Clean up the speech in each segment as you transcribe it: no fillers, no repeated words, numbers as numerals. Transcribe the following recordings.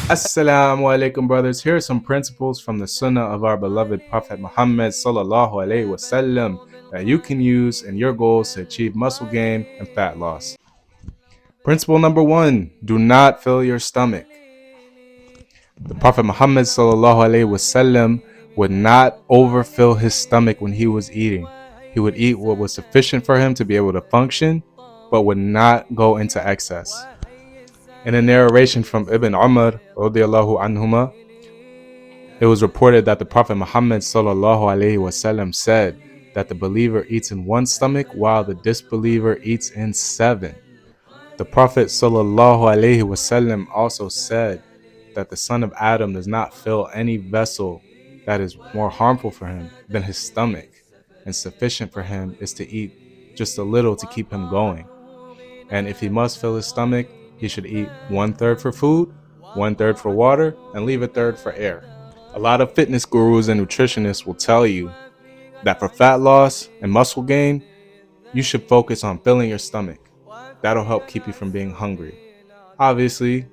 Assalamu alaikum, brothers. Here are some principles from the Sunnah of our beloved Prophet Muhammad sallallahu alaihi wasallam that you can use in your goals to achieve muscle gain and fat loss. Principle number one: do not fill your stomach. The Prophet Muhammad sallallahu alaihi wasallam would not overfill his stomach when he was eating. He would eat what was sufficient for him to be able to function, but would not go into excess. In a narration from Ibn Umar radiallahu anhuma, it was reported that the Prophet Muhammad sallallahu alaihi wasallam said that the believer eats in one stomach while the disbeliever eats in seven. The Prophet sallallahu alaihi wasallam also said that the son of Adam does not fill any vessel that is more harmful for him than his stomach, and sufficient for him is to eat just a little to keep him going. And if he must fill his stomach, he should eat 1/3 for food, 1/3 for water, and leave a third for air. A lot of fitness gurus and nutritionists will tell you that for fat loss and muscle gain, you should focus on filling your stomach. That'll help keep you from being hungry. Obviously,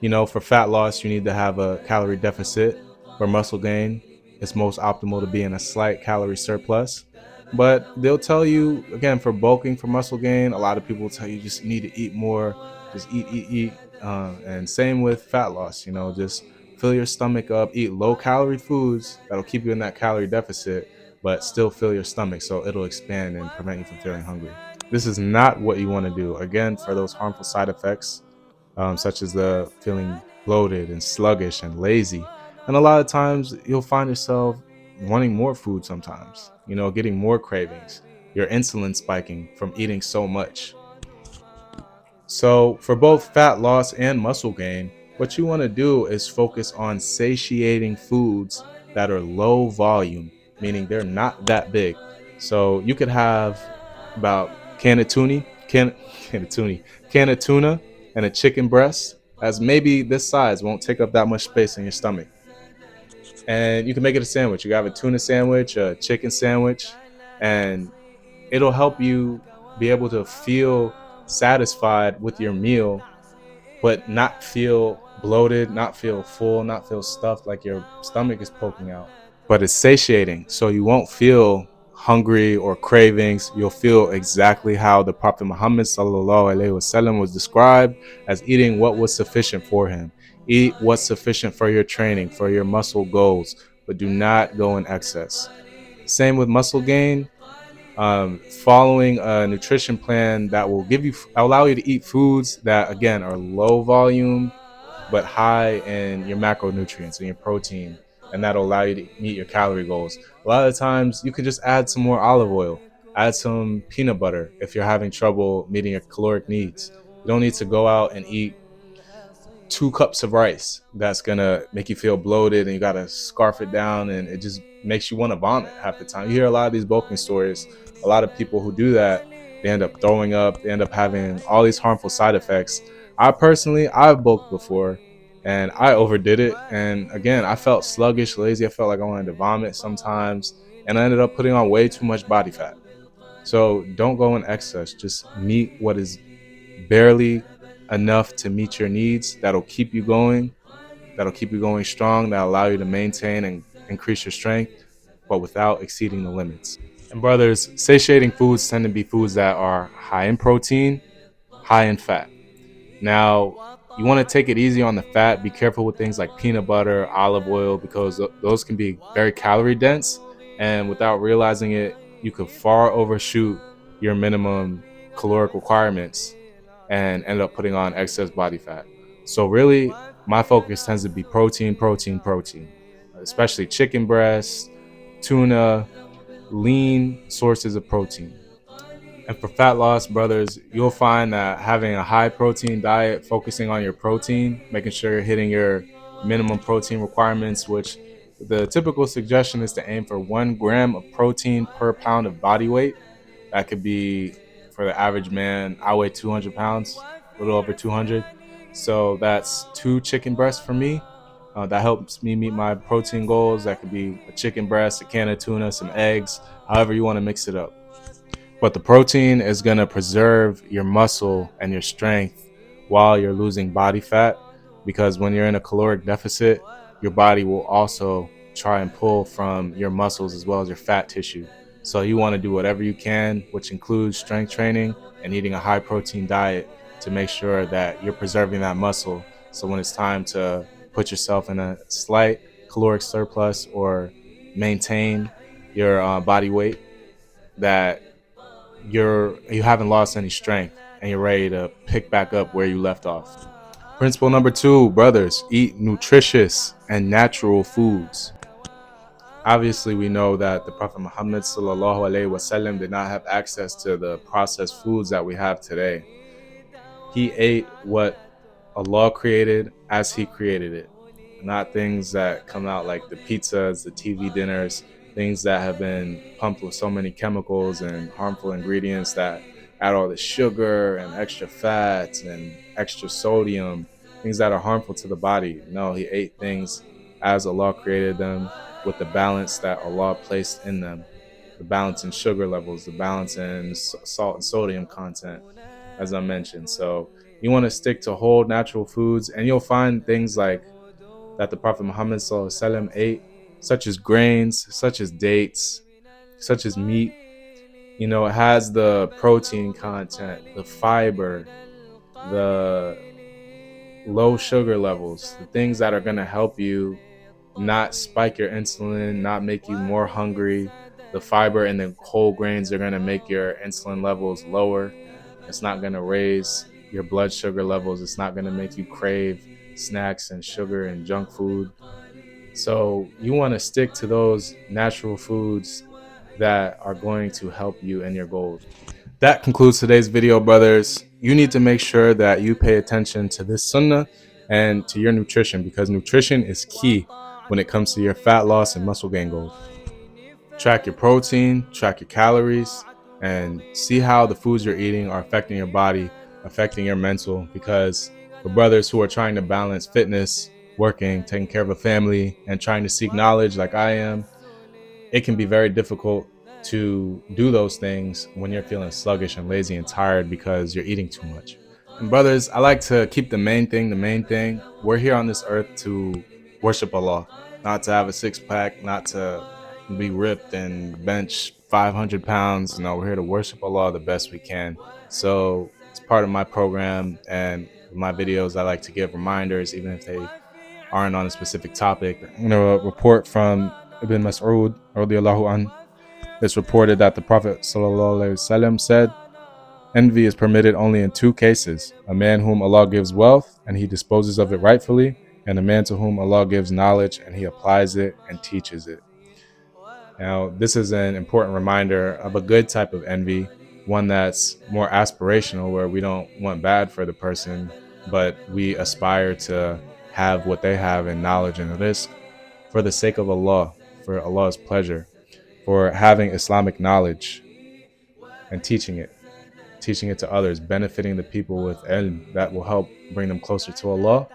for fat loss, you need to have a calorie deficit. For muscle gain, it's most optimal to be in a slight calorie surplus. But they'll tell you, again, for bulking, for muscle gain, a lot of people will tell you just need to eat more, just eat. And same with fat loss, just fill your stomach up, eat low calorie foods that'll keep you in that calorie deficit, but still fill your stomach so it'll expand and prevent you from feeling hungry. This is not what you want to do. Again, for those harmful side effects, such as the feeling bloated and sluggish and lazy. And a lot of times you'll find yourself wanting more food sometimes, getting more cravings, your insulin spiking from eating so much. So, for both fat loss and muscle gain, what you want to do is focus on satiating foods that are low volume, meaning they're not that big. So, you could have about can of tuna, can of tuna, and a chicken breast, as maybe this size won't take up that much space in your stomach. And you can make it a sandwich. You can have a tuna sandwich, a chicken sandwich, and it'll help you be able to feel satisfied with your meal, but not feel bloated, not feel full, not feel stuffed like your stomach is poking out. But it's satiating, so you won't feel hungry or cravings. You'll feel exactly how the Prophet Muhammad sallallahu alaihi wasallam was described, as eating what was sufficient for him. Eat what's sufficient for your training, for your muscle goals, but do not go in excess. Same with muscle gain. Following a nutrition plan that will allow you to eat foods that again are low volume but high in your macronutrients and your protein, and that'll allow you to meet your calorie goals. A lot of the times you can just add some more olive oil, add some peanut butter if you're having trouble meeting your caloric needs. You don't need to go out and eat 2 cups of rice. That's gonna make you feel bloated and you gotta scarf it down, and it just makes you want to vomit half the time. You hear a lot of these bulking stories. A lot of people who do that, they end up throwing up, they end up having all these harmful side effects. I've bulked before and I overdid it, and again, I felt sluggish, lazy. I felt like I wanted to vomit sometimes, and I ended up putting on way too much body fat. So don't go in excess. Just meet what is barely enough to meet your needs, that'll keep you going strong, that allow you to maintain and increase your strength, but without exceeding the limits. And brothers, satiating foods tend to be foods that are high in protein, high in fat. Now, you want to take it easy on the fat. Be careful with things like peanut butter, olive oil, because those can be very calorie dense. And without realizing it, you could far overshoot your minimum caloric requirements and end up putting on excess body fat. So really, my focus tends to be protein, protein, protein, especially chicken breast, tuna, lean sources of protein. And for fat loss, brothers, you'll find that having a high protein diet, focusing on your protein, making sure you're hitting your minimum protein requirements, which the typical suggestion is to aim for 1 gram of protein per pound of body weight. That could be for the average man. I weigh 200 pounds, a little over 200. So that's 2 chicken breasts for me. That helps me meet my protein goals. That could be a chicken breast, a can of tuna, some eggs, however you want to mix it up. But the protein is going to preserve your muscle and your strength while you're losing body fat. because when you're in a caloric deficit, your body will also try and pull from your muscles as well as your fat tissue. So you want to do whatever you can, which includes strength training and eating a high protein diet to make sure that you're preserving that muscle. So when it's time to put yourself in a slight caloric surplus or maintain your body weight, that you haven't lost any strength and you're ready to pick back up where you left off. Principle number 2, brothers, eat nutritious and natural foods. Obviously, we know that the Prophet Muhammad sallallahu alaihi wasallam did not have access to the processed foods that we have today. He ate what Allah created as He created it, not things that come out like the pizzas, the TV dinners, things that have been pumped with so many chemicals and harmful ingredients that add all the sugar and extra fats and extra sodium, things that are harmful to the body. No, He ate things as Allah created them with the balance that Allah placed in them, the balance in sugar levels, the balance in salt and sodium content, as I mentioned. So you want to stick to whole natural foods, and you'll find things like that the Prophet Muhammad sallallahu alaihi wasallam ate, such as grains, such as dates, such as meat. You know, it has the protein content, the fiber, the low sugar levels, the things that are going to help you not spike your insulin, not make you more hungry. The fiber and the whole grains are going to make your insulin levels lower. It's not going to raise your blood sugar levels. It's not going to make you crave snacks and sugar and junk food. So you want to stick to those natural foods that are going to help you in your goals. That concludes today's video, brothers. You need to make sure that you pay attention to this sunnah and to your nutrition, because nutrition is key when it comes to your fat loss and muscle gain goals. Track your protein, track your calories, and see how the foods you're eating are affecting your body, affecting your mental. Because for brothers who are trying to balance fitness, working, taking care of a family, and trying to seek knowledge like I am, it can be very difficult to do those things when you're feeling sluggish and lazy and tired because you're eating too much. And brothers, I like to keep the main thing the main thing. We're here on this earth to worship Allah, not to have a six pack, not to be ripped and bench 500 pounds. No, we're here to worship Allah the best we can. So it's part of my program, and my videos, I like to give reminders, even if they aren't on a specific topic. You know, a report from Ibn Mas'ud radiallahu an, it's reported that the Prophet sallallahu alaihi wasallam said, envy is permitted only in 2 cases: a man whom Allah gives wealth and he disposes of it rightfully, and a man to whom Allah gives knowledge and he applies it and teaches it. Now, this is an important reminder of a good type of envy, one that's more aspirational, where we don't want bad for the person, but we aspire to have what they have in knowledge and rizq for the sake of Allah, for Allah's pleasure, for having Islamic knowledge and teaching it to others, benefiting the people with ilm that will help bring them closer to Allah,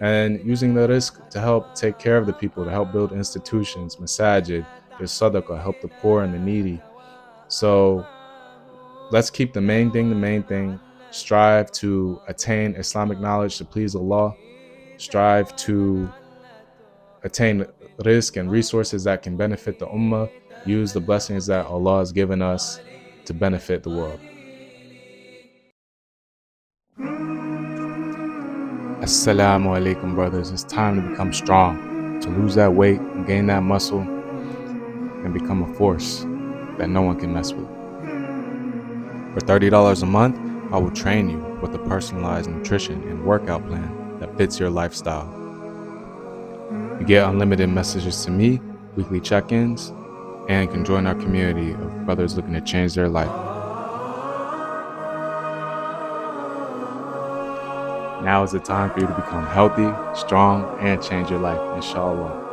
and using the rizq to help take care of the people, to help build institutions, masajid, give sadaqah, help the poor and the needy. So let's keep the main thing the main thing. Strive to attain Islamic knowledge to please Allah. Strive to attain rizq and resources that can benefit the ummah. Use the blessings that Allah has given us to benefit the world. Assalamu alaikum, brothers. It's time to become strong, to lose that weight and gain that muscle and become a force that no one can mess with. For $30 a month, I will train you with a personalized nutrition and workout plan that fits your lifestyle. You get unlimited messages to me, weekly check-ins, and can join our community of brothers looking to change their life. Now is the time for you to become healthy, strong, and change your life, inshallah.